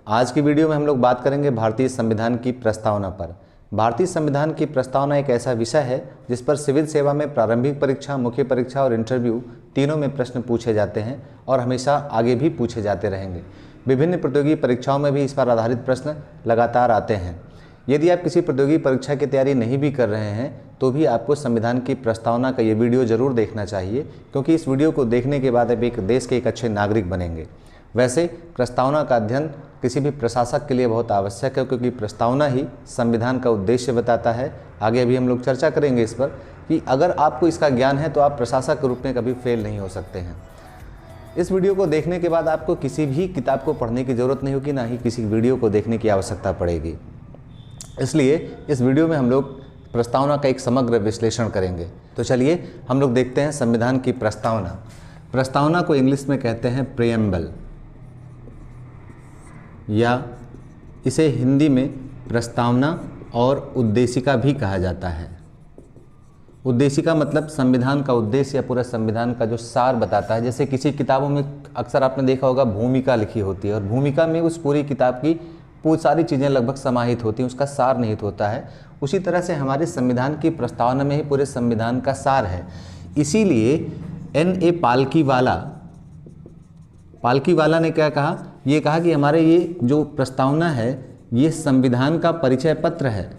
आज की वीडियो में हम लोग बात करेंगे भारतीय संविधान की प्रस्तावना पर। भारतीय संविधान की प्रस्तावना एक ऐसा विषय है जिस पर सिविल सेवा में प्रारंभिक परीक्षा, मुख्य परीक्षा और इंटरव्यू तीनों में प्रश्न पूछे जाते हैं और हमेशा आगे भी पूछे जाते रहेंगे। विभिन्न प्रतियोगी परीक्षाओं में भी इस पर आधारित प्रश्न लगातार आते हैं। यदि आप किसी प्रतियोगी परीक्षा की तैयारी नहीं भी कर रहे हैं तो भी आपको संविधान की प्रस्तावना का ये वीडियो ज़रूर देखना चाहिए, क्योंकि इस वीडियो को देखने के बाद आप एक देश के एक अच्छे नागरिक बनेंगे। वैसे प्रस्तावना का अध्ययन किसी भी प्रशासक के लिए बहुत आवश्यक है, क्योंकि प्रस्तावना ही संविधान का उद्देश्य बताता है। आगे भी हम लोग चर्चा करेंगे इस पर कि अगर आपको इसका ज्ञान है तो आप प्रशासक के रूप में कभी फेल नहीं हो सकते हैं। इस वीडियो को देखने के बाद आपको किसी भी किताब को पढ़ने की ज़रूरत नहीं होगी, ना ही किसी वीडियो को देखने की आवश्यकता पड़ेगी। इसलिए इस वीडियो में हम लोग प्रस्तावना का एक समग्र विश्लेषण करेंगे। तो चलिए हम लोग देखते हैं संविधान की प्रस्तावना। प्रस्तावना को इंग्लिश में कहते हैं प्रेएम्बल, या इसे हिंदी में प्रस्तावना और उद्देशिका भी कहा जाता है। उद्देशिका मतलब संविधान का उद्देश्य या पूरा संविधान का जो सार बताता है। जैसे किसी किताबों में अक्सर आपने देखा होगा भूमिका लिखी होती है, और भूमिका में उस पूरी किताब की सारी चीज़ें लगभग समाहित होती हैं, उसका सार निहित होता है। उसी तरह से हमारे संविधान की प्रस्तावना में ही पूरे संविधान का सार है। इसीलिए N.A. पालकीवाला ने क्या कहा, ये कहा कि हमारे ये जो प्रस्तावना है ये संविधान का परिचय पत्र है,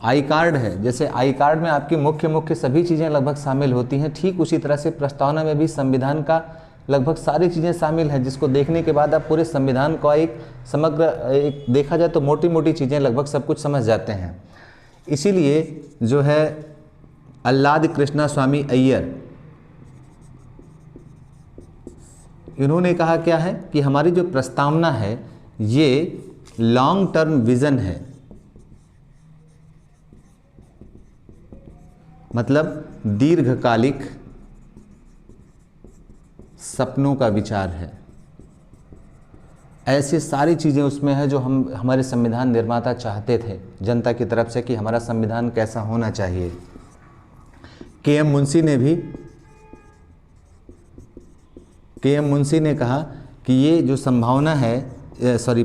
आई कार्ड है। जैसे आई कार्ड में आपकी मुख्य सभी चीज़ें लगभग शामिल होती हैं, ठीक उसी तरह से प्रस्तावना में भी संविधान का लगभग सारी चीज़ें शामिल हैं, जिसको देखने के बाद आप पूरे संविधान का एक समग्र एक देखा जाए तो मोटी मोटी चीज़ें लगभग सब कुछ समझ जाते हैं। इसीलिए जो है अल्लाद कृष्णा स्वामी अय्यर, इन्होंने कहा क्या है कि हमारी जो प्रस्तावना है ये लॉन्ग टर्म विज़न है, मतलब दीर्घकालिक सपनों का विचार है। ऐसी सारी चीज़ें उसमें है जो हमारे संविधान निर्माता चाहते थे जनता की तरफ से कि हमारा संविधान कैसा होना चाहिए। के.एम. मुंशी ने कहा कि ये जो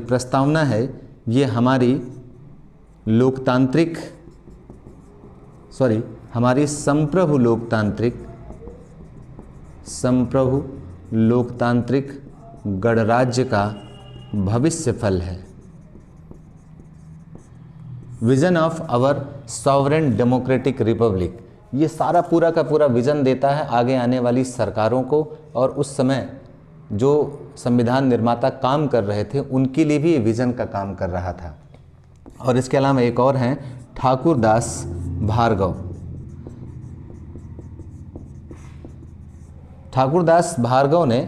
प्रस्तावना है ये हमारी संप्रभु लोकतांत्रिक गणराज्य का भविष्य फल है। Vision of our sovereign democratic republic, ये सारा पूरा का पूरा विजन देता है आगे आने वाली सरकारों को, और उस समय जो संविधान निर्माता काम कर रहे थे उनके लिए भी ये विजन का काम कर रहा था। और इसके अलावा एक और हैं ठाकुर दास भार्गव ने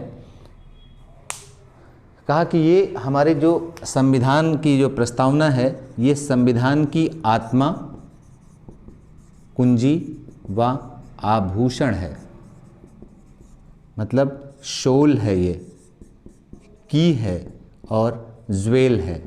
कहा कि ये हमारे जो संविधान की जो प्रस्तावना है ये संविधान की आत्मा, कुंजी व आभूषण है, मतलब शोल है, ये की है और ज्वेल है।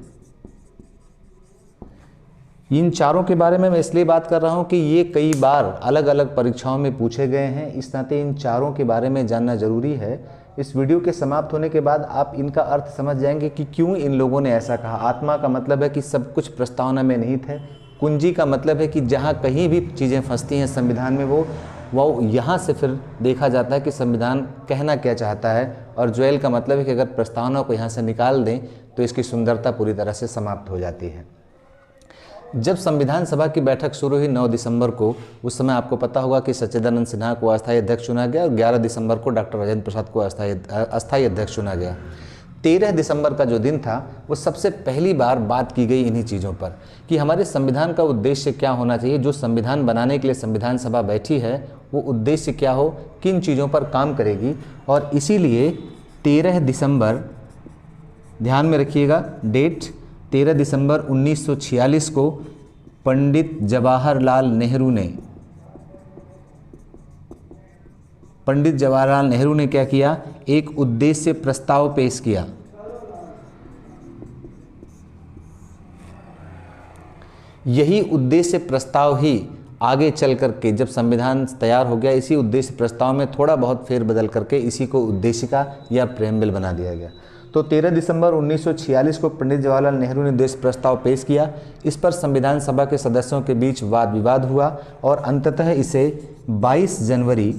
इन चारों के बारे में मैं इसलिए बात कर रहा हूं कि ये कई बार अलग अलग परीक्षाओं में पूछे गए हैं, इस नाते इन चारों के बारे में जानना जरूरी है। इस वीडियो के समाप्त होने के बाद आप इनका अर्थ समझ जाएंगे कि क्यों इन लोगों ने ऐसा कहा। आत्मा का मतलब है कि सब कुछ प्रस्तावना में निहित है। कुंजी का मतलब है कि जहाँ कहीं भी चीज़ें फंसती हैं संविधान में वो यहाँ से फिर देखा जाता है कि संविधान कहना क्या चाहता है। और ज्वेल का मतलब है कि अगर प्रस्तावना को यहाँ से निकाल दें तो इसकी सुंदरता पूरी तरह से समाप्त हो जाती है। जब संविधान सभा की बैठक शुरू हुई 9 दिसंबर को, उस समय आपको पता होगा कि सच्चिदानंद सिन्हा को अस्थायी अध्यक्ष चुना गया और 11 दिसंबर को डॉक्टर राजेंद्र प्रसाद को अस्थायी अध्यक्ष चुना गया। 13 दिसंबर का जो दिन था वो सबसे पहली बार बात की गई इन्हीं चीज़ों पर कि हमारे संविधान का उद्देश्य क्या होना चाहिए। जो संविधान बनाने के लिए संविधान सभा बैठी है वो उद्देश्य क्या हो, किन चीज़ों पर काम करेगी। और इसीलिए 13 दिसंबर, ध्यान में रखिएगा डेट, 13 दिसंबर 1946 को पंडित जवाहरलाल नेहरू ने क्या किया, एक उद्देश्य प्रस्ताव पेश किया। यही उद्देश्य प्रस्ताव ही आगे चल करके जब संविधान तैयार हो गया, इसी उद्देश्य प्रस्ताव में थोड़ा बहुत फेरबदल करके इसी को उद्देशिका या प्रेमबिल बना दिया गया। तो 13 दिसंबर 1946 को पंडित जवाहरलाल नेहरू ने देश प्रस्ताव पेश किया। इस पर संविधान सभा के सदस्यों के बीच वाद विवाद हुआ और अंततः इसे 22 जनवरी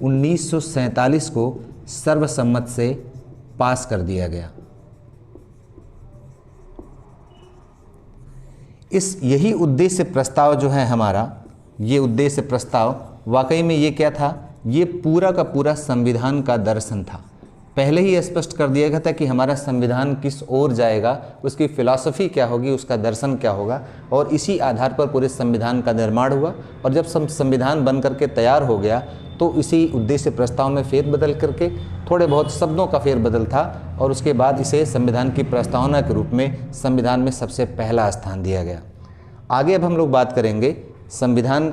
1947 को सर्वसम्मत से पास कर दिया गया। यही उद्देश्य प्रस्ताव जो है हमारा, ये उद्देश्य प्रस्ताव वाकई में ये क्या था, ये पूरा का पूरा संविधान का दर्शन था। पहले ही स्पष्ट कर दिया गया था कि हमारा संविधान किस ओर जाएगा, उसकी फिलॉसफी क्या होगी, उसका दर्शन क्या होगा, और इसी आधार पर पूरे संविधान का निर्माण हुआ। और जब संविधान बन करके तैयार हो गया तो इसी उद्देश्य प्रस्ताव में फेरबदल करके थोड़े बहुत शब्दों का फेरबदल था और उसके बाद इसे संविधान की प्रस्तावना के रूप में संविधान में सबसे पहला स्थान दिया गया। आगे अब हम लोग बात करेंगे संविधान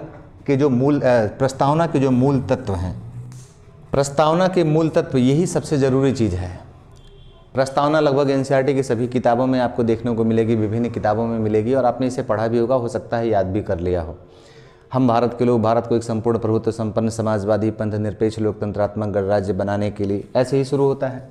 के जो प्रस्तावना के जो मूल तत्व हैं। प्रस्तावना के मूल तत्व, यही सबसे ज़रूरी चीज़ है। प्रस्तावना लगभग एनसीईआरटी की सभी किताबों में आपको देखने को मिलेगी, विभिन्न किताबों में मिलेगी और आपने इसे पढ़ा भी होगा, हो सकता है याद भी कर लिया हो। हम भारत के लोग भारत को एक संपूर्ण प्रभुत्व संपन्न समाजवादी पंथ निरपेक्ष लोकतंत्रात्मक गणराज्य बनाने के लिए, ऐसे ही शुरू होता है।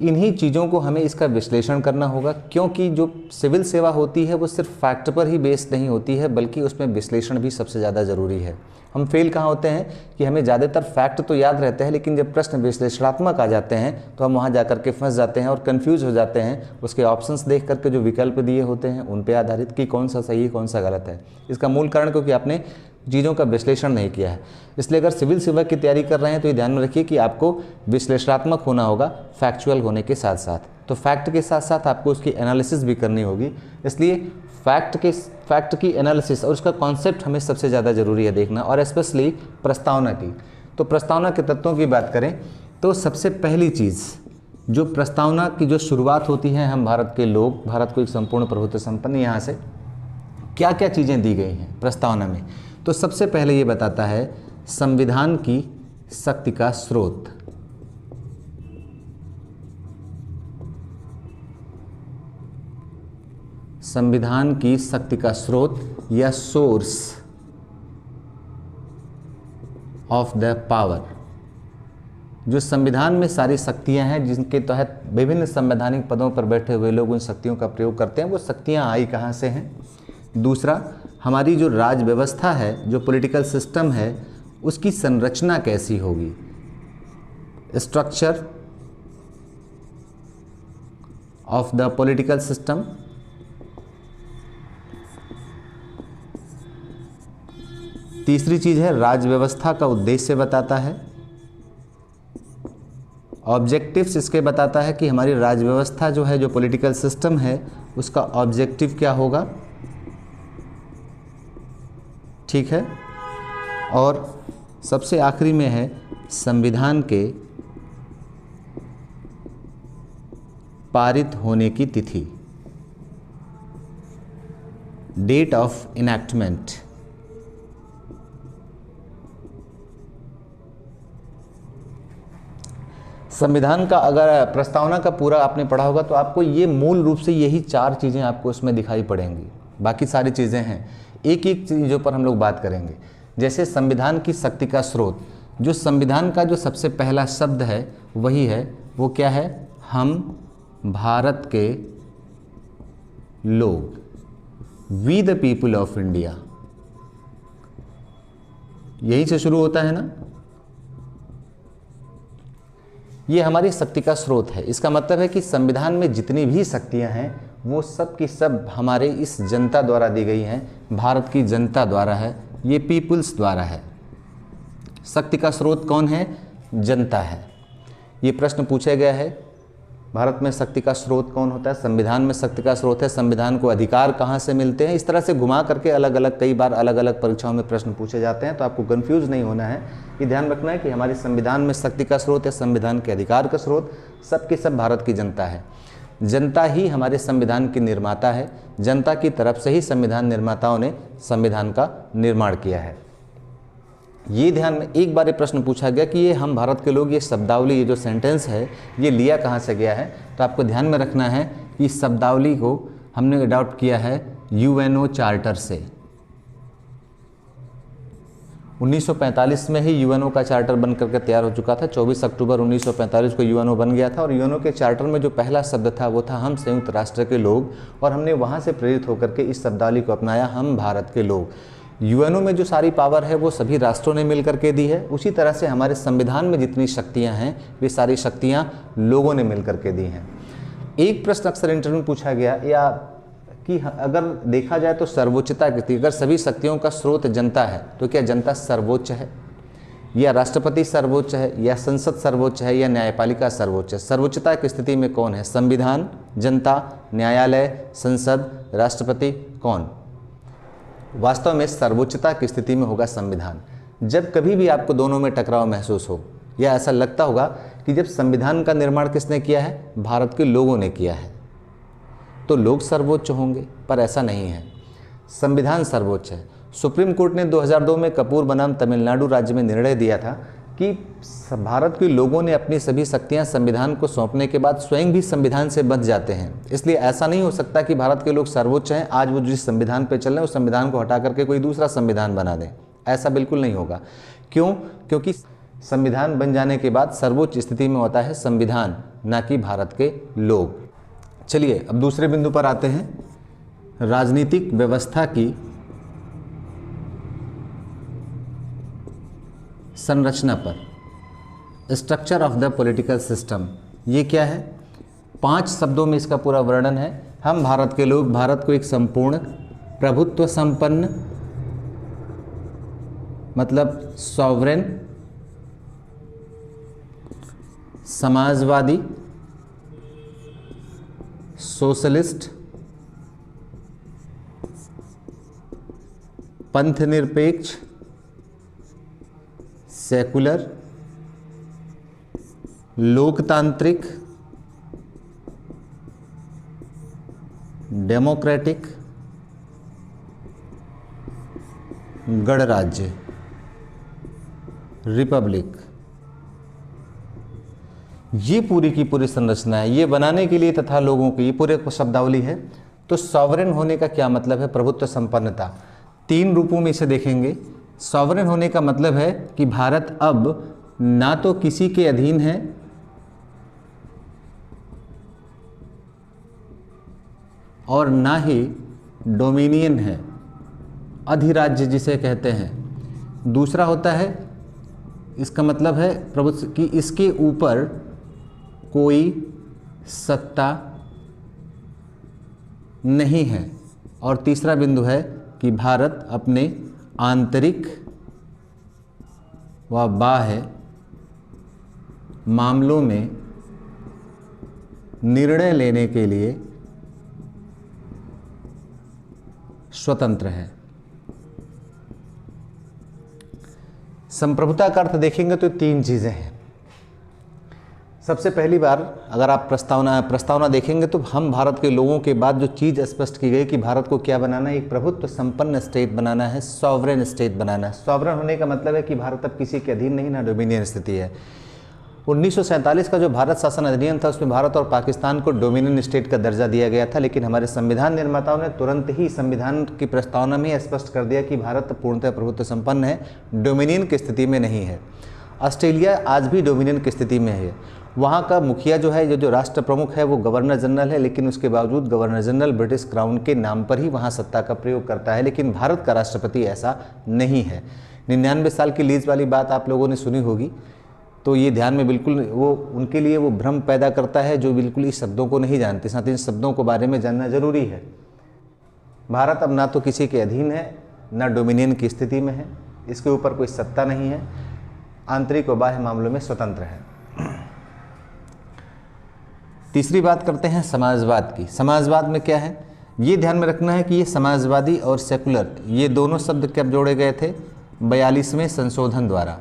इन्हीं चीज़ों को हमें इसका विश्लेषण करना होगा, क्योंकि जो सिविल सेवा होती है वो सिर्फ फैक्ट पर ही बेस्ड नहीं होती है, बल्कि उसमें विश्लेषण भी सबसे ज़्यादा ज़रूरी है। हम फेल कहाँ होते हैं कि हमें ज़्यादातर फैक्ट तो याद रहते हैं, लेकिन जब प्रश्न विश्लेषणात्मक आ जाते हैं तो हम वहाँ जा कर के फंस जाते हैं और कन्फ्यूज़ हो जाते हैं। उसके ऑप्शंस देख करके जो विकल्प दिए होते हैं उन पे आधारित कि कौन सा सही है कौन सा गलत है। इसका मूल कारण क्योंकि आपने चीज़ों का विश्लेषण नहीं किया है। इसलिए अगर सिविल सेवा की तैयारी कर रहे हैं तो ये ध्यान में रखिए कि आपको विश्लेषणात्मक होना होगा फैक्चुअल होने के साथ साथ। तो फैक्ट के साथ साथ आपको उसकी एनालिसिस भी करनी होगी। इसलिए फैक्ट की एनालिसिस और उसका कॉन्सेप्ट हमें सबसे ज़्यादा ज़रूरी है देखना, और स्पेशली प्रस्तावना की। तो प्रस्तावना के तत्वों की बात करें तो सबसे पहली चीज़ जो प्रस्तावना की जो शुरुआत होती है, हम भारत के लोग, भारत को एक संपूर्ण प्रभुत्व संपन्न, यहाँ से क्या क्या चीज़ें दी गई हैं प्रस्तावना में। तो सबसे पहले ये बताता है संविधान की शक्ति का स्रोत। संविधान की शक्ति का स्रोत या सोर्स ऑफ द पावर। जो संविधान में सारी शक्तियां हैं जिनके तहत विभिन्न संवैधानिक पदों पर बैठे हुए लोग उन शक्तियों का प्रयोग करते हैं, वो शक्तियां आई कहाँ से हैं। दूसरा, हमारी जो राज व्यवस्था है, जो पॉलिटिकल सिस्टम है, उसकी संरचना कैसी होगी, structure of the political system. तीसरी चीज है राज व्यवस्था का उद्देश्य बताता है। ऑब्जेक्टिव्स इसके बताता है कि हमारी राज व्यवस्था जो है, जो पॉलिटिकल सिस्टम है, उसका ऑब्जेक्टिव क्या होगा, ठीक है। और सबसे आखिरी में है संविधान के पारित होने की तिथि, डेट ऑफ इनैक्टमेंट। संविधान का अगर प्रस्तावना का पूरा आपने पढ़ा होगा तो आपको ये मूल रूप से यही चार चीज़ें आपको उसमें दिखाई पड़ेंगी। बाकी सारी चीज़ें हैं, एक एक चीज़ों पर हम लोग बात करेंगे। जैसे संविधान की शक्ति का स्रोत, जो संविधान का जो सबसे पहला शब्द है वही है, वो क्या है, हम भारत के लोग, we the people of India, यही से शुरू होता है ना। ये हमारी शक्ति का स्रोत है। इसका मतलब है कि संविधान में जितनी भी शक्तियां हैं वो सब की सब हमारे इस जनता द्वारा दी गई हैं, भारत की जनता द्वारा है, ये पीपुल्स द्वारा है। शक्ति का स्रोत कौन है, जनता है। ये प्रश्न पूछा गया है, भारत में शक्ति का स्रोत कौन होता है, संविधान में शक्ति का स्रोत है, संविधान को अधिकार कहाँ से मिलते हैं। इस तरह से घुमा करके अलग अलग कई बार अलग अलग परीक्षाओं में प्रश्न पूछे जाते हैं। तो आपको कंफ्यूज नहीं होना है, ये ध्यान रखना है कि हमारे संविधान में शक्ति का स्रोत है, संविधान के अधिकार का स्रोत सबके सब भारत की जनता है। जनता ही हमारे संविधान की निर्माता है, जनता की तरफ से ही संविधान निर्माताओं ने संविधान का निर्माण किया है। ये ध्यान में एक बार ये प्रश्न पूछा गया कि ये हम भारत के लोग, ये शब्दावली, ये जो सेंटेंस है, ये लिया कहाँ से गया है। तो आपको ध्यान में रखना है कि इस शब्दावली को हमने अडॉप्ट किया है यूएनओ चार्टर से। 1945 में ही यूएनओ का चार्टर बन करके तैयार हो चुका था। 24 अक्टूबर 1945 को यूएनओ बन गया था और यूएनओ के चार्टर में जो पहला शब्द था वो था हम संयुक्त राष्ट्र के लोग, और हमने वहाँ से प्रेरित होकर के इस शब्दावली को अपनाया, हम भारत के लोग। यूएनओ में जो सारी पावर है वो सभी राष्ट्रों ने मिल करके दी है। उसी तरह से हमारे संविधान में जितनी शक्तियाँ हैं वे सारी शक्तियाँ लोगों ने मिल करके दी हैं। एक प्रश्न अक्सर इंटरव्यू में पूछा गया या कि अगर देखा जाए तो सर्वोच्चता किसकी, अगर सभी शक्तियों का स्रोत जनता है तो क्या जनता सर्वोच्च है, या राष्ट्रपति सर्वोच्च है, या संसद सर्वोच्च है, या न्यायपालिका सर्वोच्च है? सर्वोच्चता की स्थिति में कौन है? संविधान, जनता, न्यायालय, संसद, राष्ट्रपति, कौन? वास्तव में सर्वोच्चता की स्थिति में होगा संविधान। जब कभी भी आपको दोनों में टकराव महसूस हो या ऐसा लगता होगा कि जब संविधान का निर्माण किसने किया है, भारत के लोगों ने किया है, तो लोग सर्वोच्च होंगे, पर ऐसा नहीं है। संविधान सर्वोच्च है। सुप्रीम कोर्ट ने 2002 में कपूर बनाम तमिलनाडु राज्य में निर्णय दिया था कि भारत के लोगों ने अपनी सभी शक्तियां संविधान को सौंपने के बाद स्वयं भी संविधान से बंध जाते हैं। इसलिए ऐसा नहीं हो सकता कि भारत के लोग सर्वोच्च हैं, आज वो जिस संविधान पर चल रहे हैं उस संविधान को हटा करके कोई दूसरा संविधान बना दें। ऐसा बिल्कुल नहीं होगा। क्यों? क्योंकि संविधान बन जाने के बाद सर्वोच्च स्थिति में होता है संविधान, ना कि भारत के लोग। चलिए अब दूसरे बिंदु पर आते हैं, राजनीतिक व्यवस्था की संरचना पर। Structure of the political system, ये क्या है? 5 शब्दों में इसका पूरा वर्णन है। हम भारत के लोग भारत को एक संपूर्ण प्रभुत्व संपन्न, मतलब सॉवरेन, समाजवादी, सोशलिस्ट, पंथनिरपेक्ष, सेकुलर, लोकतांत्रिक, डेमोक्रेटिक, गणराज्य, रिपब्लिक, ये पूरी की पूरी संरचना है। ये बनाने के लिए तथा लोगों की ये पूरे शब्दावली है। तो सॉवरेन होने का क्या मतलब है? प्रभुत्व संपन्नता। 3 रूपों में इसे देखेंगे। सॉवरेन होने का मतलब है कि भारत अब ना तो किसी के अधीन है और ना ही डोमिनियन है, अधिराज्य जिसे कहते हैं। दूसरा होता है, इसका मतलब है प्रभुत्व कि इसके ऊपर कोई सत्ता नहीं है। और तीसरा बिंदु है कि भारत अपने आंतरिक व बाह्य मामलों में निर्णय लेने के लिए स्वतंत्र है। संप्रभुता का अर्थ देखेंगे तो 3 चीज़ें हैं। सबसे पहली बार अगर आप प्रस्तावना देखेंगे तो हम भारत के लोगों के बाद जो चीज़ स्पष्ट की गई कि भारत को क्या बनाना है, एक प्रभुत्व संपन्न स्टेट बनाना है, सॉवरेन स्टेट बनाना है। सॉवरेन होने का मतलब है कि भारत अब किसी के अधीन नहीं, ना डोमिनियन स्थिति है। 1947 का जो भारत शासन अधिनियम था उसमें भारत और पाकिस्तान को डोमिनियन स्टेट का दर्जा दिया गया था, लेकिन हमारे संविधान निर्माताओं ने तुरंत ही संविधान की प्रस्तावना में स्पष्ट कर दिया कि भारत पूर्णतः प्रभुत्व संपन्न है, डोमिनियन की स्थिति में नहीं है। ऑस्ट्रेलिया आज भी डोमिनियन की स्थिति में है। वहाँ का मुखिया जो है, जो राष्ट्र प्रमुख है, वो गवर्नर जनरल है, लेकिन उसके बावजूद गवर्नर जनरल ब्रिटिश क्राउन के नाम पर ही वहाँ सत्ता का प्रयोग करता है। लेकिन भारत का राष्ट्रपति ऐसा नहीं है। 99 साल की लीज वाली बात आप लोगों ने सुनी होगी, तो ये ध्यान में बिल्कुल वो उनके लिए वो भ्रम पैदा करता है जो बिल्कुल इस शब्दों को नहीं जानते। साथ ही इन शब्दों को बारे में जानना जरूरी है। भारत अब ना तो किसी के अधीन है, ना डोमिनियन की स्थिति में है, इसके ऊपर कोई सत्ता नहीं है, आंतरिक व बाह्य मामलों में स्वतंत्र है। तीसरी बात करते हैं समाजवाद की। समाजवाद में क्या है, ये ध्यान में रखना है कि ये समाजवादी और सेकुलर ये दोनों शब्द कब जोड़े गए थे? 42वें संशोधन द्वारा।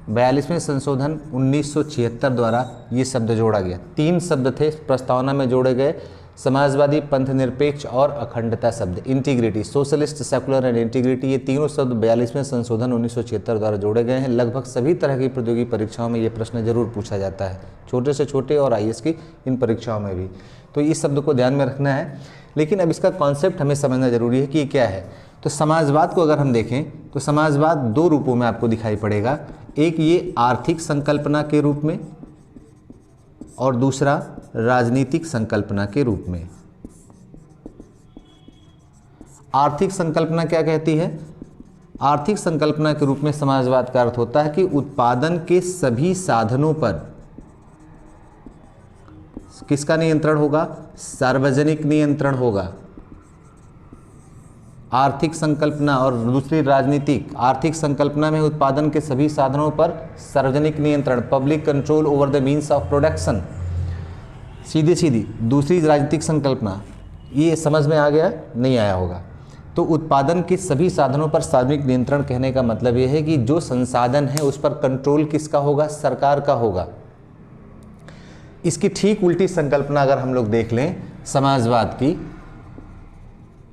42वें संशोधन 1976 द्वारा ये शब्द जोड़ा गया। 3 शब्द थे प्रस्तावना में जोड़े गए, समाजवादी, पंथनिरपेक्ष और अखंडता शब्द, integrity, socialist, secular and integrity, ये तीनों शब्द 42वें संशोधन 1976 द्वारा जोड़े गए हैं। लगभग सभी तरह की प्रतियोगी परीक्षाओं में ये प्रश्न जरूर पूछा जाता है, छोटे से छोटे और आईएएस की इन परीक्षाओं में भी। तो इस शब्द को ध्यान में रखना है, लेकिन अब इसका कॉन्सेप्ट हमें समझना जरूरी है कि ये क्या है। तो समाजवाद को अगर हम देखें तो समाजवाद दो रूपों में आपको दिखाई पड़ेगा, एक ये आर्थिक संकल्पना के रूप में और दूसरा राजनीतिक संकल्पना के रूप में। आर्थिक संकल्पना क्या कहती है? आर्थिक संकल्पना के रूप में समाजवाद का अर्थ होता है कि उत्पादन के सभी साधनों पर किसका नियंत्रण होगा? सार्वजनिक नियंत्रण होगा। आर्थिक संकल्पना और दूसरी राजनीतिक। आर्थिक संकल्पना में उत्पादन के सभी साधनों पर सार्वजनिक नियंत्रण, public control over the means of production, सीधी सीधी। दूसरी राजनीतिक संकल्पना, ये समझ में आ गया? नहीं आया होगा। तो उत्पादन के सभी साधनों पर सार्वजनिक नियंत्रण कहने का मतलब यह है कि जो संसाधन है उस पर कंट्रोल किसका होगा? सरकार का होगा। इसकी ठीक उल्टी संकल्पना अगर हम लोग देख लें समाजवाद की,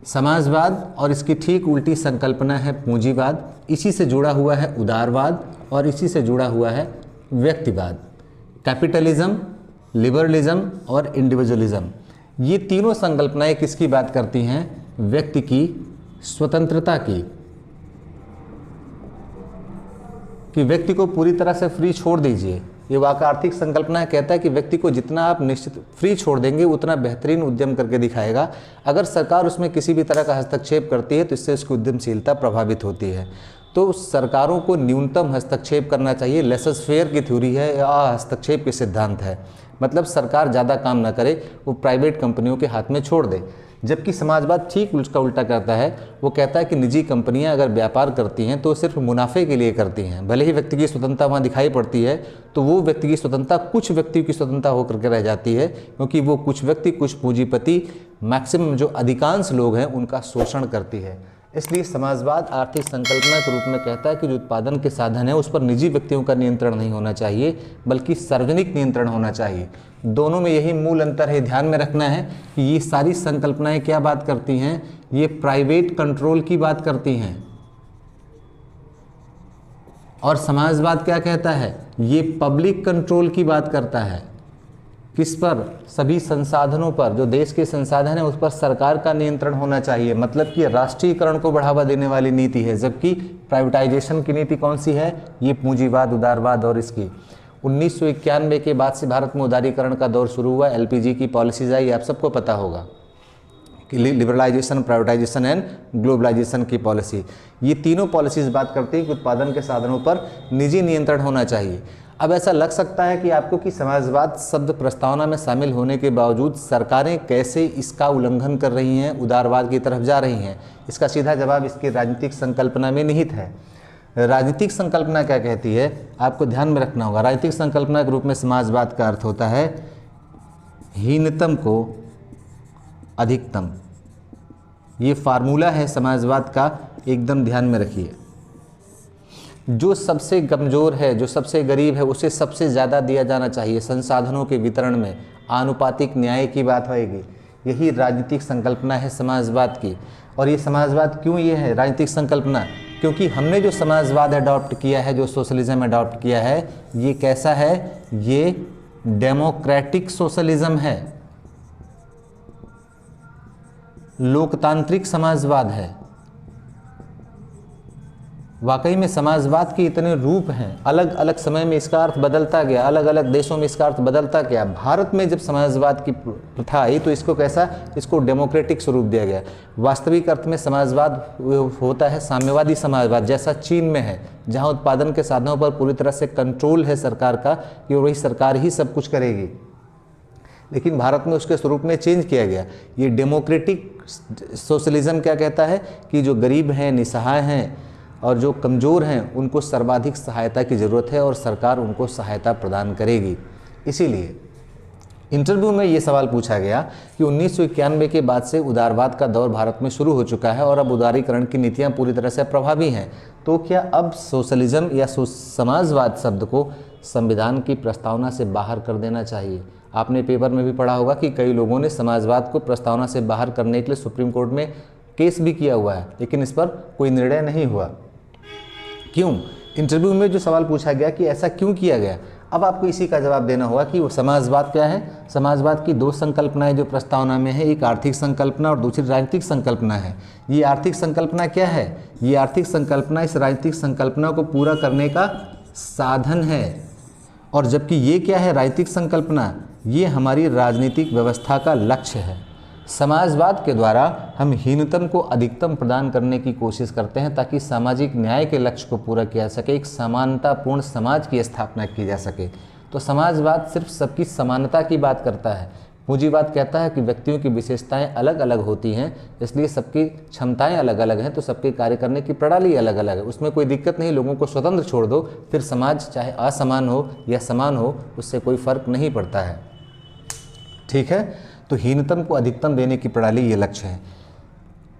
समाजवाद और इसकी ठीक उल्टी संकल्पना है पूंजीवाद। इसी से जुड़ा हुआ है उदारवाद और इसी से जुड़ा हुआ है व्यक्तिवाद। कैपिटलिज्म, लिबरलिज्म और इंडिविजुअलिज्म, ये तीनों संकल्पनाएं किसकी बात करती हैं? व्यक्ति की स्वतंत्रता की, कि व्यक्ति को पूरी तरह से फ्री छोड़ दीजिए। ये वाक़ आर्थिक संकल्पना कहता है कि व्यक्ति को जितना आप निश्चित फ्री छोड़ देंगे उतना बेहतरीन उद्यम करके दिखाएगा। अगर सरकार उसमें किसी भी तरह का हस्तक्षेप करती है तो इससे उसकी उद्यमशीलता प्रभावित होती है। तो सरकारों को न्यूनतम हस्तक्षेप करना चाहिए। लेसस फेयर की थ्योरी है या हस्तक्षेप के सिद्धांत है, मतलब सरकार ज़्यादा काम ना करे, वो प्राइवेट कंपनियों के हाथ में छोड़ दे। जबकि समाजवाद ठीक उसका उल्टा करता है, वो कहता है कि निजी कंपनियां अगर व्यापार करती हैं तो सिर्फ मुनाफे के लिए करती हैं। भले ही व्यक्ति की स्वतंत्रता वहाँ दिखाई पड़ती है, तो वो व्यक्ति की स्वतंत्रता कुछ व्यक्तियों की स्वतंत्रता होकर के रह जाती है, क्योंकि वो कुछ व्यक्ति, कुछ पूंजीपति, मैक्सिमम जो अधिकांश लोग हैं उनका शोषण करती है। इसलिए समाजवाद आर्थिक संकल्पना के रूप में कहता है कि जो उत्पादन के साधन है उस पर निजी व्यक्तियों का नियंत्रण नहीं होना चाहिए, बल्कि सार्वजनिक नियंत्रण होना चाहिए। दोनों में यही मूल अंतर है। ध्यान में रखना है कि ये सारी संकल्पनाएं क्या बात करती हैं? ये प्राइवेट कंट्रोल की बात करती हैं। और समाजवाद क्या कहता है? ये पब्लिक कंट्रोल की बात करता है। किस पर? सभी संसाधनों पर। जो देश के संसाधन है उस पर सरकार का नियंत्रण होना चाहिए, मतलब कि राष्ट्रीयकरण को बढ़ावा देने वाली नीति है। जबकि प्राइवेटाइजेशन की नीति कौन सी है? ये पूंजीवाद, उदारवाद और इसकी 1991 के बाद से भारत में उदारीकरण का दौर शुरू हुआ। एलपीजी की पॉलिसीज आई, आप सबको पता होगा कि लिबरलाइजेशन, प्राइवेटाइजेशन एंड ग्लोबलाइजेशन की पॉलिसी। ये तीनों पॉलिसीज बात करती है कि उत्पादन के साधनों पर निजी नियंत्रण होना चाहिए। अब ऐसा लग सकता है कि आपको कि समाजवाद शब्द प्रस्तावना में शामिल होने के बावजूद सरकारें कैसे इसका उल्लंघन कर रही हैं, उदारवाद की तरफ जा रही हैं। इसका सीधा जवाब इसकी राजनीतिक संकल्पना में निहित है। राजनीतिक संकल्पना क्या कहती है, आपको ध्यान में रखना होगा। राजनीतिक संकल्पना के रूप में समाजवाद का अर्थ होता है हीनतम को अधिकतम। ये फार्मूला है समाजवाद का, एकदम ध्यान में रखिए। जो सबसे कमज़ोर है, जो सबसे गरीब है, उसे सबसे ज़्यादा दिया जाना चाहिए। संसाधनों के वितरण में आनुपातिक न्याय की बात होएगी। यही राजनीतिक संकल्पना है समाजवाद की। और ये समाजवाद क्यों ये है राजनीतिक संकल्पना? क्योंकि हमने जो समाजवाद अडॉप्ट किया है, जो सोशलिज्म अडॉप्ट किया है, ये कैसा है? ये डेमोक्रेटिक सोशलिज्म है, लोकतांत्रिक समाजवाद है। वाकई में समाजवाद के इतने रूप हैं, अलग अलग समय में इसका अर्थ बदलता गया, अलग अलग देशों में इसका अर्थ बदलता गया। भारत में जब समाजवाद की प्रथा आई तो इसको कैसा? इसको डेमोक्रेटिक स्वरूप दिया गया। वास्तविक अर्थ में समाजवाद होता है साम्यवादी समाजवाद, जैसा चीन में है, जहां उत्पादन के साधनों पर पूरी तरह से कंट्रोल है सरकार का, कि वही सरकार ही सब कुछ करेगी। लेकिन भारत में उसके स्वरूप में चेंज किया गया। ये डेमोक्रेटिक सोशलिज्म क्या कहता है कि जो गरीब हैं, निसहाय हैं और जो कमज़ोर हैं, उनको सर्वाधिक सहायता की ज़रूरत है और सरकार उनको सहायता प्रदान करेगी। इसीलिए इंटरव्यू में ये सवाल पूछा गया कि 1991 के बाद से उदारवाद का दौर भारत में शुरू हो चुका है और अब उदारीकरण की नीतियाँ पूरी तरह से प्रभावी हैं, तो क्या अब सोशलिज्म या समाजवाद शब्द को संविधान की प्रस्तावना से बाहर कर देना चाहिए? आपने पेपर में भी पढ़ा होगा कि कई लोगों ने समाजवाद को प्रस्तावना से बाहर करने के लिए सुप्रीम कोर्ट में केस भी किया हुआ है, लेकिन इस पर कोई निर्णय नहीं हुआ। क्यों? इंटरव्यू में जो सवाल पूछा गया कि ऐसा क्यों किया गया, अब आपको इसी का जवाब देना होगा कि वो समाजवाद क्या है। समाजवाद की दो संकल्पनाएं जो प्रस्तावना में है, एक आर्थिक संकल्पना और दूसरी राजनीतिक संकल्पना है। ये आर्थिक संकल्पना क्या है? ये आर्थिक संकल्पना इस राजनीतिक संकल्पना को पूरा करने का साधन है, और जबकि ये क्या है? राजनीतिक संकल्पना, ये हमारी राजनीतिक व्यवस्था का लक्ष्य है। समाजवाद के द्वारा हम हीनतम को अधिकतम प्रदान करने की कोशिश करते हैं ताकि सामाजिक न्याय के लक्ष्य को पूरा किया जा सके, एक समानतापूर्ण समाज की स्थापना की जा सके। तो समाजवाद सिर्फ सबकी समानता की बात करता है। पूंजीवाद कहता है कि व्यक्तियों की विशेषताएं अलग अलग होती हैं, इसलिए सबकी क्षमताएं अलग अलग हैं, तो सबके कार्य करने की प्रणाली अलग अलग है, उसमें कोई दिक्कत नहीं, लोगों को स्वतंत्र छोड़ दो, फिर समाज चाहे असमान हो या समान हो उससे कोई फर्क नहीं पड़ता है। ठीक है, तो हीनतम को अधिकतम देने की प्रणाली ये लक्ष्य है।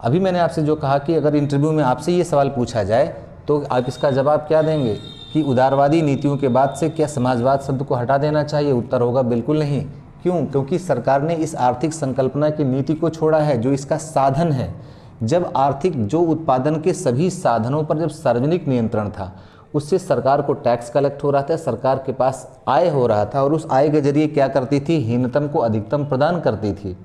अभी मैंने आपसे जो कहा कि अगर इंटरव्यू में आपसे ये सवाल पूछा जाए तो आप इसका जवाब क्या देंगे कि उदारवादी नीतियों के बाद से क्या समाजवाद शब्द को हटा देना चाहिए? उत्तर होगा बिल्कुल नहीं। क्यों? क्योंकि सरकार ने इस आर्थिक संकल्पना की नीति को छोड़ा है जो इसका साधन है। जब आर्थिक जो उत्पादन के सभी साधनों पर जब सार्वजनिक नियंत्रण था, उससे सरकार को टैक्स कलेक्ट हो रहा था, सरकार के पास आय हो रहा था, और उस आय के जरिए क्या करती थी? हीनतम को अधिकतम प्रदान करती थी।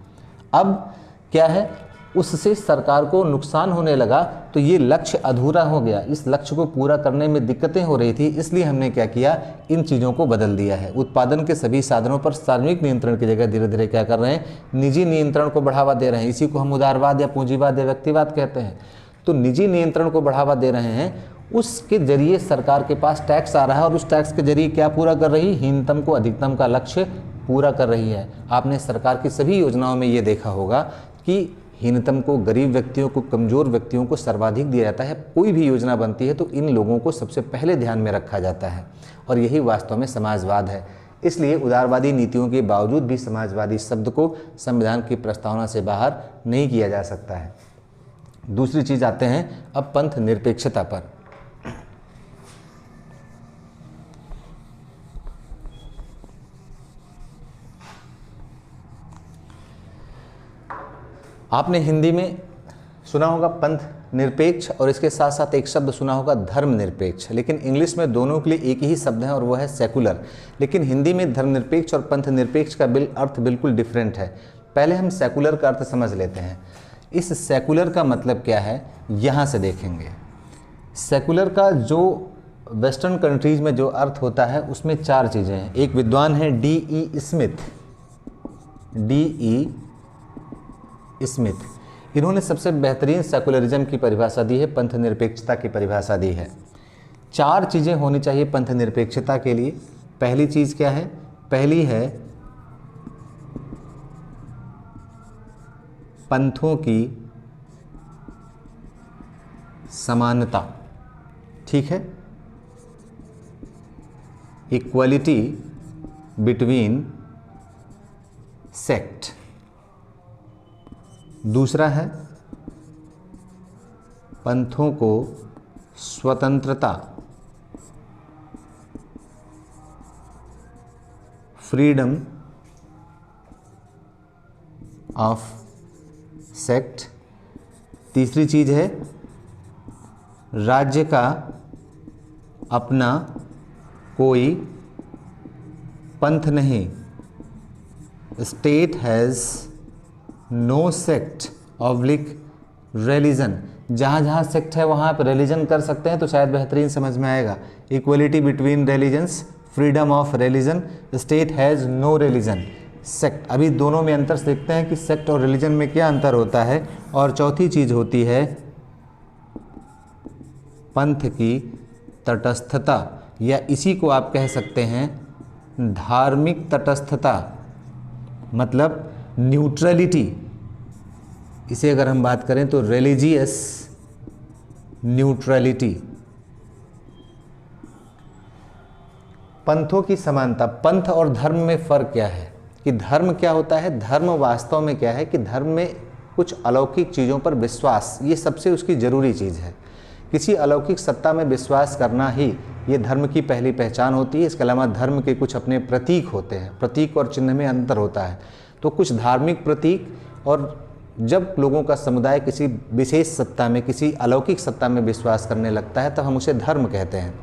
अब क्या है? उससे सरकार को नुकसान होने लगा, तो ये लक्ष्य अधूरा हो गया। इस लक्ष्य को पूरा करने में दिक्कतें हो रही थी, इसलिए हमने क्या किया? इन चीज़ों को बदल दिया है। उत्पादन के सभी साधनों पर सार्वजनिक नियंत्रण की जगह धीरे धीरे क्या कर रहे हैं? निजी नियंत्रण को बढ़ावा दे रहे हैं। इसी को हम उदारवाद या पूंजीवाद या व्यक्तिवाद कहते हैं। तो निजी नियंत्रण को बढ़ावा दे रहे हैं, उसके जरिए सरकार के पास टैक्स आ रहा है, और उस टैक्स के जरिए क्या पूरा कर रही? हीनतम को अधिकतम का लक्ष्य पूरा कर रही है। आपने सरकार की सभी योजनाओं में ये देखा होगा कि हीनतम को, गरीब व्यक्तियों को, कमज़ोर व्यक्तियों को सर्वाधिक दिया जाता है। कोई भी योजना बनती है तो इन लोगों को सबसे पहले ध्यान में रखा जाता है, और यही वास्तव में समाजवाद है। इसलिए उदारवादी नीतियों के बावजूद भी समाजवादी शब्द को संविधान की प्रस्तावना से बाहर नहीं किया जा सकता है। दूसरी चीज़ आते हैं अब पंथ निरपेक्षता पर। आपने हिंदी में सुना होगा पंथ निरपेक्ष, और इसके साथ साथ एक शब्द सुना होगा धर्मनिरपेक्ष, लेकिन इंग्लिश में दोनों के लिए एक ही शब्द है और वो है सेकुलर। लेकिन हिंदी में धर्मनिरपेक्ष और पंथ निरपेक्ष का अर्थ बिल्कुल डिफरेंट है। पहले हम सेकुलर का अर्थ समझ लेते हैं। इस सेकुलर का मतलब क्या है, यहाँ से देखेंगे। सेकुलर का जो वेस्टर्न कंट्रीज में जो अर्थ होता है उसमें चार चीज़ें हैं। एक विद्वान है D.E. स्मिथ, इन्होंने सबसे बेहतरीन सेकुलरिज्म की परिभाषा दी है, पंथ निरपेक्षता की परिभाषा दी है। चार चीज़ें होनी चाहिए पंथ निरपेक्षता के लिए। पहली चीज़ क्या है? पहली है पंथों की समानता। ठीक है, इक्वलिटी बिटवीन सेक्ट। दूसरा है पंथों को स्वतंत्रता, फ्रीडम ऑफ सेक्ट। तीसरी चीज है राज्य का अपना कोई पंथ नहीं, state has no sect oblique religion. जहाँ जहाँ सेक्ट है वहाँ आप रिलीजन कर सकते हैं तो शायद बेहतरीन समझ में आएगा। Equality between religions, freedom of religion, state has no religion, sect. अभी दोनों में अंतर देखते हैं कि सेक्ट और रिलीजन में क्या अंतर होता है। और चौथी चीज़ होती है पंथ की तटस्थता, या इसी को आप कह सकते हैं धार्मिक तटस्थता, मतलब न्यूट्रलिटी। इसे अगर हम बात करें तो रिलीजियस न्यूट्रलिटी। पंथों की समानता। पंथ और धर्म में फ़र्क क्या है कि धर्म क्या होता है? धर्म वास्तव में क्या है कि धर्म में कुछ अलौकिक चीज़ों पर विश्वास, ये सबसे उसकी ज़रूरी चीज़ है। किसी अलौकिक सत्ता में विश्वास करना ही ये धर्म की पहली पहचान होती है। इसके अलावा धर्म के कुछ अपने प्रतीक होते हैं, प्रतीक और चिन्ह में अंतर होता है। तो कुछ धार्मिक प्रतीक, और जब लोगों का समुदाय किसी विशेष सत्ता में, किसी अलौकिक सत्ता में विश्वास करने लगता है तब हम उसे धर्म कहते हैं।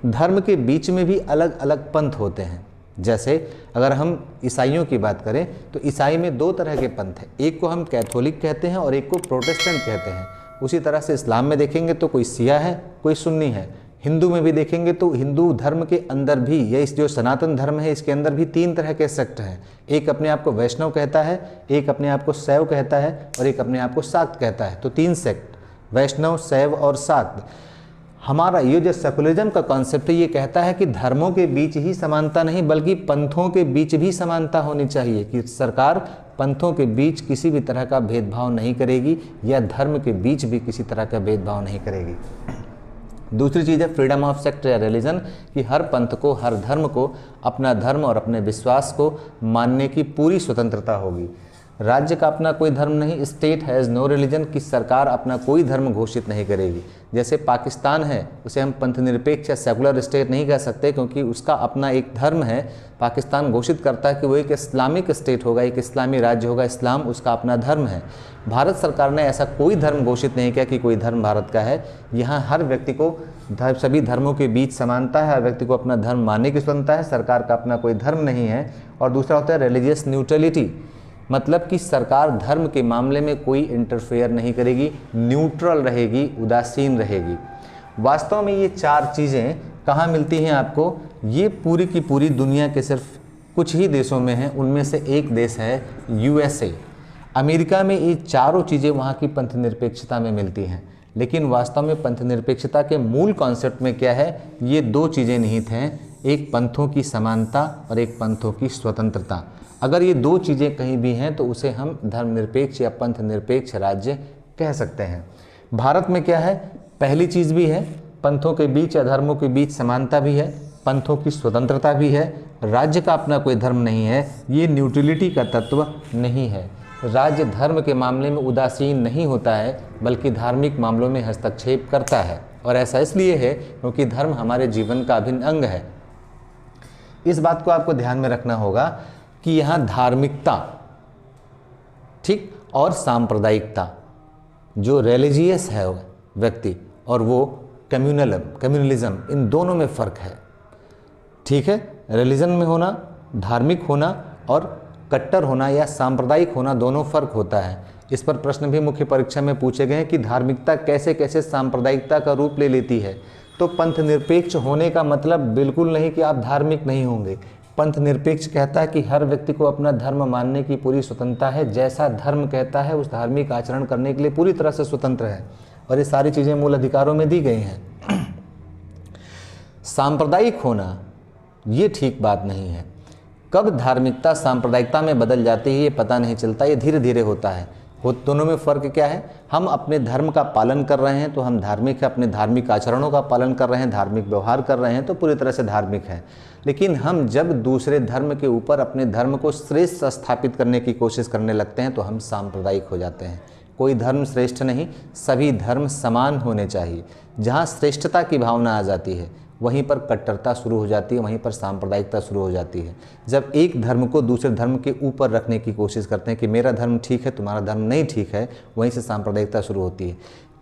धर्म के बीच में भी अलग अलग पंथ होते हैं। जैसे अगर हम ईसाइयों की बात करें तो ईसाई में दो तरह के पंथ हैं, एक को हम कैथोलिक कहते हैं और एक को प्रोटेस्टेंट कहते हैं। उसी तरह से इस्लाम में देखेंगे तो कोई शिया है, कोई सुन्नी है। हिंदू में भी देखेंगे तो हिंदू धर्म के अंदर भी, ये इस जो सनातन धर्म है इसके अंदर भी तीन तरह के सेक्ट हैं। एक अपने आप को वैष्णव कहता है, एक अपने आप को शैव कहता है और एक अपने आप को शाक्त कहता है। तो तीन सेक्ट, वैष्णव, शैव और शाक्त। हमारा ये जो सेकुलरिज्म का कॉन्सेप्ट है ये कहता है कि धर्मों के बीच ही समानता नहीं बल्कि पंथों के बीच भी समानता होनी चाहिए, कि सरकार पंथों के बीच किसी भी तरह का भेदभाव नहीं करेगी या धर्म के बीच भी किसी तरह का भेदभाव नहीं करेगी। दूसरी चीज़ है फ्रीडम ऑफ सेक्ट या रिलीजन, कि हर पंथ को, हर धर्म को अपना धर्म और अपने विश्वास को मानने की पूरी स्वतंत्रता होगी। राज्य का अपना कोई धर्म नहीं, स्टेट हैज़ नो रिलीजन, कि सरकार अपना कोई धर्म घोषित नहीं करेगी। जैसे पाकिस्तान है, उसे हम पंथ निरपेक्ष या सेकुलर स्टेट नहीं कह सकते क्योंकि उसका अपना एक धर्म है। पाकिस्तान घोषित करता है कि वो एक इस्लामिक स्टेट होगा, एक इस्लामी राज्य होगा, इस्लाम उसका अपना धर्म है। भारत सरकार ने ऐसा कोई धर्म घोषित नहीं किया कि कोई धर्म भारत का है। यहाँ हर व्यक्ति को सभी धर्मों के बीच समानता है, हर व्यक्ति को अपना धर्म मानने की स्वतंत्रता है, सरकार का अपना कोई धर्म नहीं है। और दूसरा होता है रिलीजियस न्यूट्रलिटी, मतलब कि सरकार धर्म के मामले में कोई इंटरफेयर नहीं करेगी, न्यूट्रल रहेगी, उदासीन रहेगी। वास्तव में ये चार चीज़ें कहाँ मिलती हैं आपको? ये पूरी की पूरी दुनिया के सिर्फ कुछ ही देशों में हैं। उनमें से एक देश है यूएसए। अमेरिका में ये चारों चीज़ें वहाँ की पंथ निरपेक्षता में मिलती हैं। लेकिन वास्तव में पंथ निरपेक्षता के मूल कॉन्सेप्ट में क्या है? ये दो चीज़ें निहित हैं, एक पंथों की समानता और एक पंथों की स्वतंत्रता। अगर ये दो चीज़ें कहीं भी हैं तो उसे हम धर्मनिरपेक्ष या पंथ निरपेक्ष राज्य कह सकते हैं। भारत में क्या है? पहली चीज़ भी है, पंथों के बीच या धर्मों के बीच समानता भी है, पंथों की स्वतंत्रता भी है, राज्य का अपना कोई धर्म नहीं है, ये न्यूट्रलिटी का तत्व नहीं है। राज्य धर्म के मामले में उदासीन नहीं होता है बल्कि धार्मिक मामलों में हस्तक्षेप करता है, और ऐसा इसलिए है क्योंकि धर्म हमारे जीवन का अभिन्न अंग है। इस बात को आपको ध्यान में रखना होगा कि यहाँ धार्मिकता, ठीक, और सांप्रदायिकता, जो रिलीजियस है व्यक्ति और वो कम्युनलिज्म, इन दोनों में फ़र्क है। ठीक है, रिलीजन में होना, धार्मिक होना और कट्टर होना या सांप्रदायिक होना, दोनों फ़र्क होता है। इस पर प्रश्न भी मुख्य परीक्षा में पूछे गए हैं कि धार्मिकता कैसे कैसे सांप्रदायिकता का रूप ले लेती है। तो पंथ निरपेक्ष होने का मतलब बिल्कुल नहीं कि आप धार्मिक नहीं होंगे। पंथ निरपेक्ष कहता है कि हर व्यक्ति को अपना धर्म मानने की पूरी स्वतंत्रता है, जैसा धर्म कहता है उस धार्मिक आचरण करने के लिए पूरी तरह से स्वतंत्र है, और ये सारी चीज़ें मूल अधिकारों में दी गई हैं। सांप्रदायिक होना ये ठीक बात नहीं है। कब धार्मिकता सांप्रदायिकता में बदल जाती है ये पता नहीं चलता, ये धीरे धीरे होता है। वो दोनों में फ़र्क क्या है? हम अपने धर्म का पालन कर रहे हैं तो हम धार्मिक हैं, अपने धार्मिक आचरणों का पालन कर रहे हैं, धार्मिक व्यवहार कर रहे हैं तो पूरी तरह से धार्मिक हैं। लेकिन हम जब दूसरे धर्म के ऊपर अपने धर्म को श्रेष्ठ स्थापित करने की कोशिश करने लगते हैं तो हम सांप्रदायिक हो जाते हैं। कोई धर्म श्रेष्ठ नहीं, सभी धर्म समान होने चाहिए। जहाँ श्रेष्ठता की भावना आ जाती है वहीं पर कट्टरता शुरू हो जाती है, वहीं पर सांप्रदायिकता शुरू हो जाती है। जब एक धर्म को दूसरे धर्म के ऊपर रखने की कोशिश करते हैं कि मेरा धर्म ठीक है, तुम्हारा धर्म नहीं ठीक है, वहीं से सांप्रदायिकता शुरू होती है।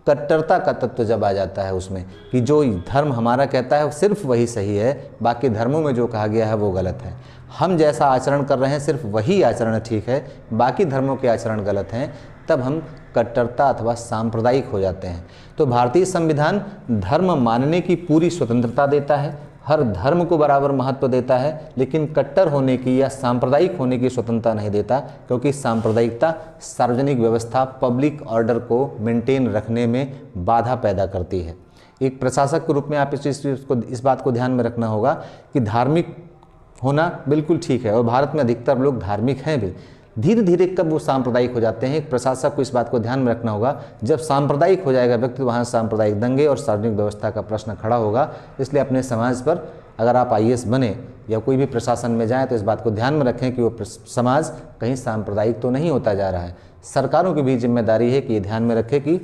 कट्टरता का तत्व जब आ जाता है उसमें कि जो धर्म हमारा कहता है सिर्फ वही सही है, बाकी धर्मों में जो कहा गया है वो गलत है। हम जैसा आचरण कर रहे हैं सिर्फ वही आचरण ठीक है, बाकी धर्मों के आचरण गलत हैं, तब हम कट्टरता अथवा सांप्रदायिक हो जाते हैं। तो भारतीय संविधान धर्म मानने की पूरी स्वतंत्रता देता है, हर धर्म को बराबर महत्व देता है, लेकिन कट्टर होने की या सांप्रदायिक होने की स्वतंत्रता नहीं देता, क्योंकि सांप्रदायिकता सार्वजनिक व्यवस्था, पब्लिक ऑर्डर को मेंटेन रखने में बाधा पैदा करती है। एक प्रशासक के रूप में आप इस बात को ध्यान में रखना होगा कि धार्मिक होना बिल्कुल ठीक है, और भारत में अधिकतर लोग धार्मिक हैं भी। धीरे धीरे कब वो सांप्रदायिक हो जाते हैं, एक प्रशासक को इस बात को ध्यान में रखना होगा। जब सांप्रदायिक हो जाएगा व्यक्ति, वहाँ सांप्रदायिक दंगे और सार्वजनिक व्यवस्था का प्रश्न खड़ा होगा। इसलिए अपने समाज पर, अगर आप IAS बने या कोई भी प्रशासन में जाएँ तो इस बात को ध्यान में रखें कि वो समाज कहीं सांप्रदायिक तो नहीं होता जा रहा है। सरकारों की भी जिम्मेदारी है कि ये ध्यान में रखें कि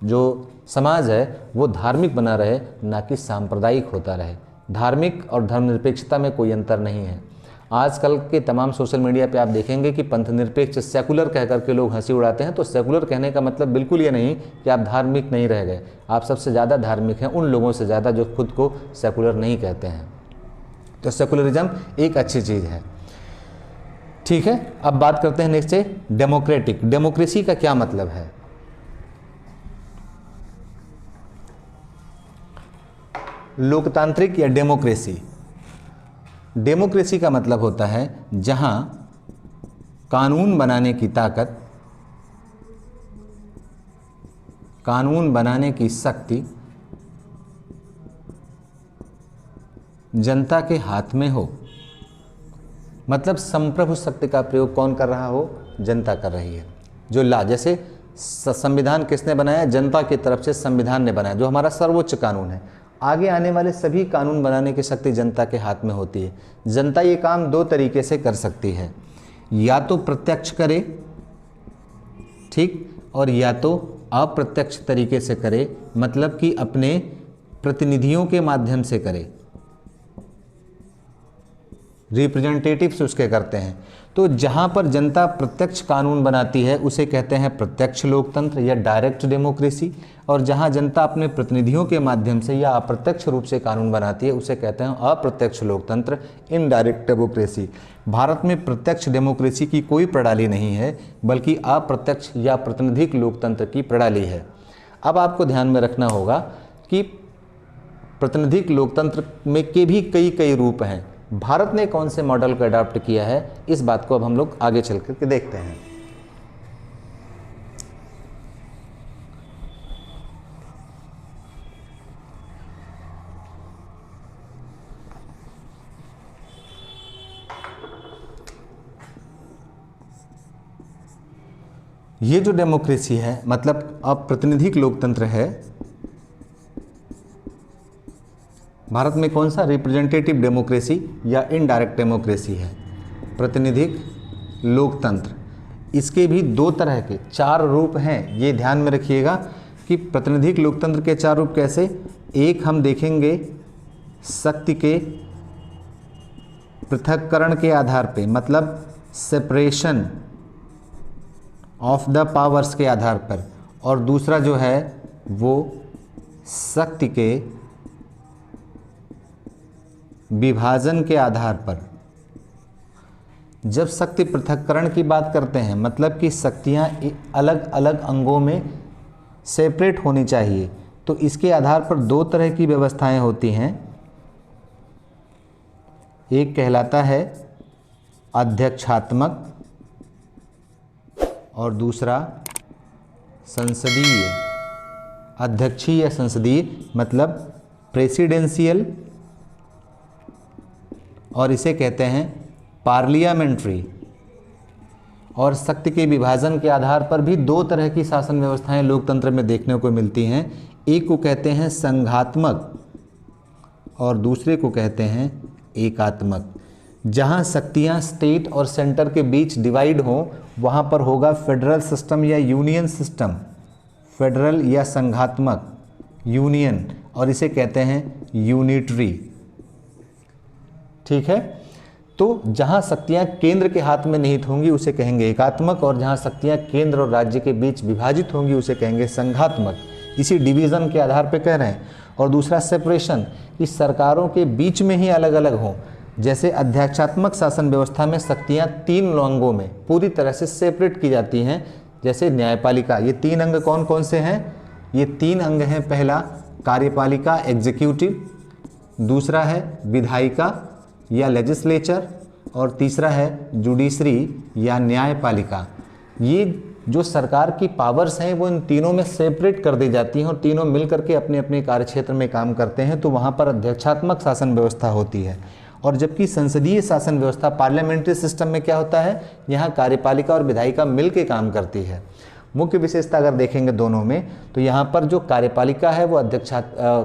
जो समाज है वो धार्मिक बना रहे, ना कि सांप्रदायिक होता रहे। धार्मिक और धर्मनिरपेक्षता में कोई अंतर नहीं है। आजकल के तमाम सोशल मीडिया पे आप देखेंगे कि पंथ निरपेक्ष सेकुलर कह करके लोग हंसी उड़ाते हैं। तो सेकुलर कहने का मतलब बिल्कुल ये नहीं कि आप धार्मिक नहीं रह गए, आप सबसे ज़्यादा धार्मिक हैं उन लोगों से ज़्यादा जो खुद को सेकुलर नहीं कहते हैं। तो सेकुलरिज्म एक अच्छी चीज़ है। ठीक है, अब बात करते हैं नेक्स्ट से डेमोक्रेटिक। डेमोक्रेसी का क्या मतलब है? लोकतांत्रिक या डेमोक्रेसी। डेमोक्रेसी का मतलब होता है जहां कानून बनाने की ताकत, कानून बनाने की शक्ति जनता के हाथ में हो। मतलब संप्रभु शक्ति का प्रयोग कौन कर रहा हो? जनता कर रही है। जो जैसे संविधान किसने बनाया? जनता की तरफ से संविधान ने बनाया, जो हमारा सर्वोच्च कानून है। आगे आने वाले सभी कानून बनाने की शक्ति जनता के हाथ में होती है। जनता ये काम दो तरीके से कर सकती है, या तो प्रत्यक्ष करे, ठीक, और या तो अप्रत्यक्ष तरीके से करे, मतलब कि अपने प्रतिनिधियों के माध्यम से करे, रिप्रेजेंटेटिव्स उसके करते हैं। तो जहाँ पर जनता प्रत्यक्ष कानून बनाती है उसे कहते हैं प्रत्यक्ष लोकतंत्र या डायरेक्ट डेमोक्रेसी, और जहाँ जनता अपने प्रतिनिधियों के माध्यम से या अप्रत्यक्ष रूप से कानून बनाती है उसे कहते हैं अप्रत्यक्ष लोकतंत्र, इनडायरेक्ट डेमोक्रेसी। भारत में प्रत्यक्ष डेमोक्रेसी की कोई प्रणाली नहीं है, बल्कि अप्रत्यक्ष या प्रातिनिधिक लोकतंत्र की प्रणाली है। अब आपको ध्यान में रखना होगा कि प्रातिनिधिक लोकतंत्र में के भी कई रूप हैं। भारत ने कौन से मॉडल को अडॉप्ट किया है, इस बात को अब हम लोग आगे चल करके देखते हैं। ये जो डेमोक्रेसी है, मतलब अब प्रातिनिधिक लोकतंत्र है, भारत में कौन सा? रिप्रेजेंटेटिव डेमोक्रेसी या इनडायरेक्ट डेमोक्रेसी है, प्रातिनिधिक लोकतंत्र। इसके भी दो तरह के 4 रूप हैं, ये ध्यान में रखिएगा कि प्रातिनिधिक लोकतंत्र के 4 रूप कैसे। एक हम देखेंगे शक्ति के पृथक्करण के आधार पे, मतलब सेपरेशन ऑफ द पावर्स के आधार पर, और दूसरा जो है वो शक्ति के विभाजन के आधार पर। जब शक्ति पृथक्करण की बात करते हैं, मतलब कि शक्तियां अलग अलग अंगों में सेपरेट होनी चाहिए, तो इसके आधार पर 2 तरह की व्यवस्थाएं होती हैं। एक कहलाता है अध्यक्षात्मक और दूसरा संसदीय। अध्यक्षीय या संसदीय मतलब प्रेसिडेंशियल, और इसे कहते हैं पार्लियामेंट्री। और शक्ति के विभाजन के आधार पर भी 2 तरह की शासन व्यवस्थाएं लोकतंत्र में देखने को मिलती हैं। एक को कहते हैं संघात्मक और दूसरे को कहते हैं एकात्मक। जहां शक्तियां स्टेट और सेंटर के बीच डिवाइड हों वहां पर होगा फेडरल सिस्टम या यूनियन सिस्टम, फेडरल या संघात्मक, यूनियन, और इसे कहते हैं यूनिटरी। ठीक है, तो जहां शक्तियां केंद्र के हाथ में निहित होंगी उसे कहेंगे एकात्मक, और जहां शक्तियां केंद्र और राज्य के बीच विभाजित होंगी उसे कहेंगे संघात्मक। इसी डिवीज़न के आधार पर कह रहे हैं। और दूसरा सेपरेशन, कि सरकारों के बीच में ही अलग अलग हों। जैसे अध्यक्षात्मक शासन व्यवस्था में शक्तियां 3 अंगों में पूरी तरह से सेपरेट की जाती हैं। जैसे न्यायपालिका, ये 3 अंग कौन कौन से हैं? ये 3 अंग हैं। पहला कार्यपालिका एग्जीक्यूटिव, दूसरा है विधायिका या लेजिस्लेचर, और तीसरा है जुडिशरी या न्यायपालिका। ये जो सरकार की पावर्स हैं वो इन तीनों में सेपरेट कर दी जाती हैं और तीनों मिलकर के अपने अपने कार्यक्षेत्र में काम करते हैं। तो वहाँ पर अध्यक्षात्मक शासन व्यवस्था होती है। और जबकि संसदीय शासन व्यवस्था पार्लियामेंट्री सिस्टम में क्या होता है, यहाँ कार्यपालिका और विधायिका मिल के काम करती है। मुख्य विशेषता अगर देखेंगे दोनों में, तो यहाँ पर जो कार्यपालिका है वो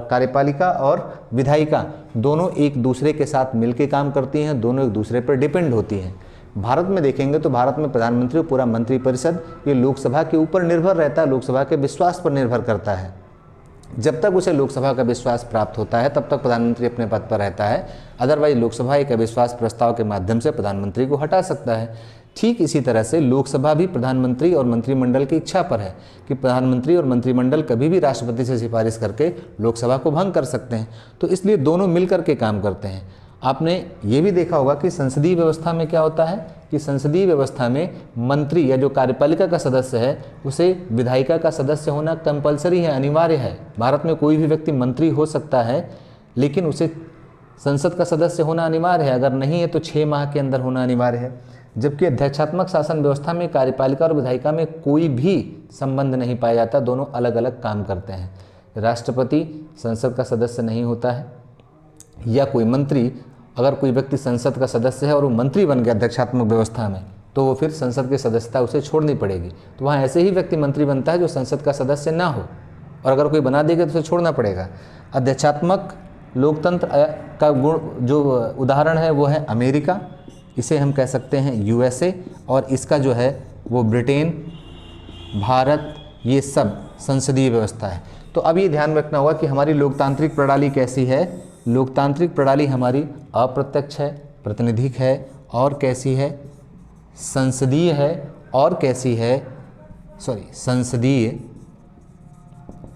कार्यपालिका और विधायिका दोनों एक दूसरे के साथ मिलके काम करती हैं, दोनों एक दूसरे पर डिपेंड होती हैं। भारत में देखेंगे तो भारत में प्रधानमंत्री और पूरा मंत्रिपरिषद ये लोकसभा के ऊपर निर्भर रहता है, लोकसभा के विश्वास पर निर्भर करता है। जब तक उसे लोकसभा का विश्वास प्राप्त होता है तब तक प्रधानमंत्री अपने पद पर रहता है, अदरवाइज लोकसभा एक अविश्वास प्रस्ताव के माध्यम से प्रधानमंत्री को हटा सकता है। ठीक इसी तरह से लोकसभा भी प्रधानमंत्री और मंत्रिमंडल की इच्छा पर है कि प्रधानमंत्री और मंत्रिमंडल कभी भी राष्ट्रपति से सिफारिश करके लोकसभा को भंग कर सकते हैं, तो इसलिए दोनों मिलकर के काम करते हैं। आपने ये भी देखा होगा कि संसदीय व्यवस्था में क्या होता है कि संसदीय व्यवस्था में मंत्री या जो कार्यपालिका का सदस्य है उसे विधायिका का सदस्य होना कंपलसरी है, अनिवार्य है। भारत में कोई भी व्यक्ति मंत्री हो सकता है लेकिन उसे संसद का सदस्य होना अनिवार्य है, अगर नहीं है तो 6 माह के अंदर होना अनिवार्य है। जबकि अध्यक्षात्मक शासन व्यवस्था में कार्यपालिका और विधायिका में कोई भी संबंध नहीं पाया जाता, दोनों अलग अलग काम करते हैं। राष्ट्रपति संसद का सदस्य नहीं होता है या कोई मंत्री, अगर कोई व्यक्ति संसद का सदस्य है और वो मंत्री बन गया अध्यक्षात्मक व्यवस्था में तो वो फिर संसद की सदस्यता उसे छोड़नी पड़ेगी। तो वहाँ ऐसे ही व्यक्ति मंत्री बनता है जो संसद का सदस्य ना हो, और अगर कोई बना देगा तो उसे छोड़ना पड़ेगा। अध्यक्षात्मक लोकतंत्र का गुण जो उदाहरण है वो है अमेरिका, इसे हम कह सकते हैं USA, और इसका जो है वो ब्रिटेन, भारत, ये सब संसदीय व्यवस्था है। तो अब ये ध्यान रखना होगा कि हमारी लोकतांत्रिक प्रणाली कैसी है। लोकतांत्रिक प्रणाली हमारी अप्रत्यक्ष है, प्रातिनिधिक है, और कैसी है, संसदीय है, और कैसी है, संसदीय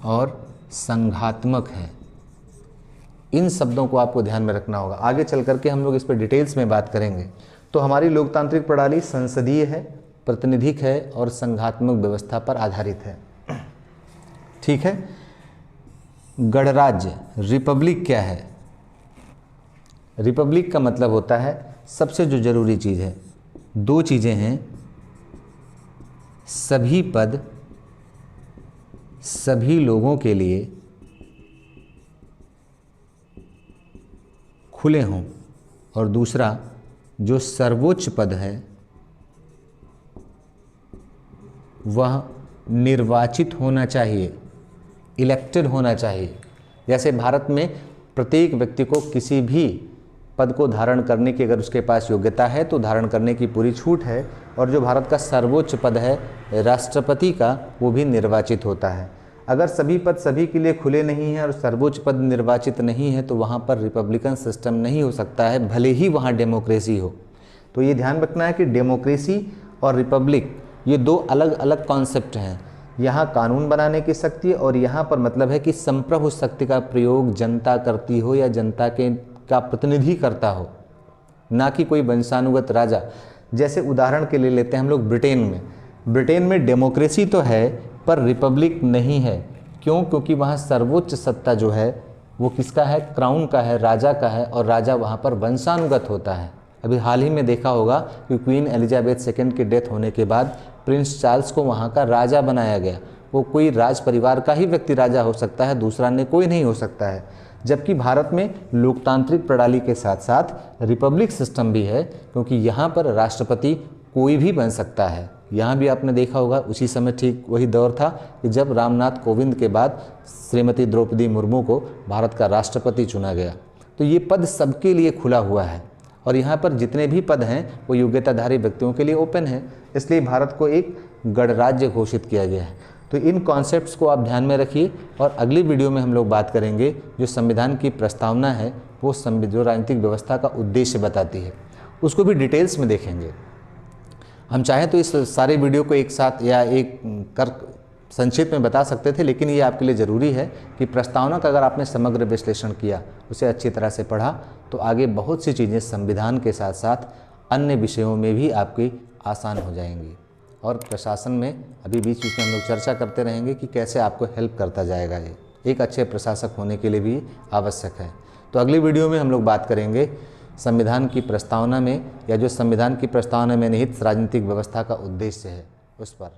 और संघात्मक है। इन शब्दों को आपको ध्यान में रखना होगा। आगे चल करके हम लोग इस पर डिटेल्स में बात करेंगे। तो हमारी लोकतांत्रिक प्रणाली संसदीय है, प्रातिनिधिक है और संघात्मक व्यवस्था पर आधारित है। ठीक है। गणराज्य रिपब्लिक क्या है? रिपब्लिक का मतलब होता है सबसे जो जरूरी चीज़ है, 2 चीज़ें हैं, सभी पद सभी लोगों के लिए खुले हों, और दूसरा जो सर्वोच्च पद है वह निर्वाचित होना चाहिए, इलेक्टेड होना चाहिए। जैसे भारत में प्रत्येक व्यक्ति को किसी भी पद को धारण करने की अगर उसके पास योग्यता है तो धारण करने की पूरी छूट है, और जो भारत का सर्वोच्च पद है राष्ट्रपति का, वो भी निर्वाचित होता है। अगर सभी पद सभी के लिए खुले नहीं हैं और सर्वोच्च पद निर्वाचित नहीं है तो वहाँ पर रिपब्लिकन सिस्टम नहीं हो सकता है, भले ही वहाँ डेमोक्रेसी हो। तो ये ध्यान रखना है कि डेमोक्रेसी और रिपब्लिक ये 2 अलग अलग कॉन्सेप्ट हैं। यहाँ कानून बनाने की शक्ति है और यहाँ पर मतलब है कि संप्रभु शक्ति का प्रयोग जनता करती हो या जनता का प्रतिनिधि करता हो, ना कि कोई वंशानुगत राजा। जैसे उदाहरण के लिए लेते हैं हम लोग ब्रिटेन में डेमोक्रेसी तो है पर रिपब्लिक नहीं है। क्यों? क्योंकि वहाँ सर्वोच्च सत्ता जो है वो किसका है? क्राउन का है, राजा का है, और राजा वहाँ पर वंशानुगत होता है। अभी हाल ही में देखा होगा कि क्वीन एलिजाबेथ II की डेथ होने के बाद प्रिंस चार्ल्स को वहाँ का राजा बनाया गया। वो कोई राज परिवार का ही व्यक्ति राजा हो सकता है, दूसरा ने कोई नहीं हो सकता है। जबकि भारत में लोकतांत्रिक प्रणाली के साथ साथ रिपब्लिक सिस्टम भी है, क्योंकि यहाँ पर राष्ट्रपति कोई भी बन सकता है। यहाँ भी आपने देखा होगा उसी समय ठीक वही दौर था कि जब रामनाथ कोविंद के बाद श्रीमती द्रौपदी मुर्मू को भारत का राष्ट्रपति चुना गया। तो ये पद सबके लिए खुला हुआ है, और यहाँ पर जितने भी पद हैं वो योग्यताधारी व्यक्तियों के लिए ओपन है। इसलिए भारत को एक गणराज्य घोषित किया गया है। तो इन कॉन्सेप्ट्स को आप ध्यान में रखिए, और अगली वीडियो में हम लोग बात करेंगे जो संविधान की प्रस्तावना है वो जो राजनीतिक व्यवस्था का उद्देश्य बताती है, उसको भी डिटेल्स में देखेंगे। हम चाहें तो इस सारे वीडियो को एक साथ या एक कर संक्षिप्त में बता सकते थे, लेकिन ये आपके लिए ज़रूरी है कि प्रस्तावना का अगर आपने समग्र विश्लेषण किया, उसे अच्छी तरह से पढ़ा, तो आगे बहुत सी चीज़ें संविधान के साथ साथ अन्य विषयों में भी आपकी आसान हो जाएंगी। और प्रशासन में अभी बीच बीच में हम लोग चर्चा करते रहेंगे कि कैसे आपको हेल्प करता जाएगा। ये एक अच्छे प्रशासक होने के लिए भी आवश्यक है। तो अगली वीडियो में हम लोग बात करेंगे संविधान की प्रस्तावना में, या जो संविधान की प्रस्तावना में निहित राजनीतिक व्यवस्था का उद्देश्य है उस पर।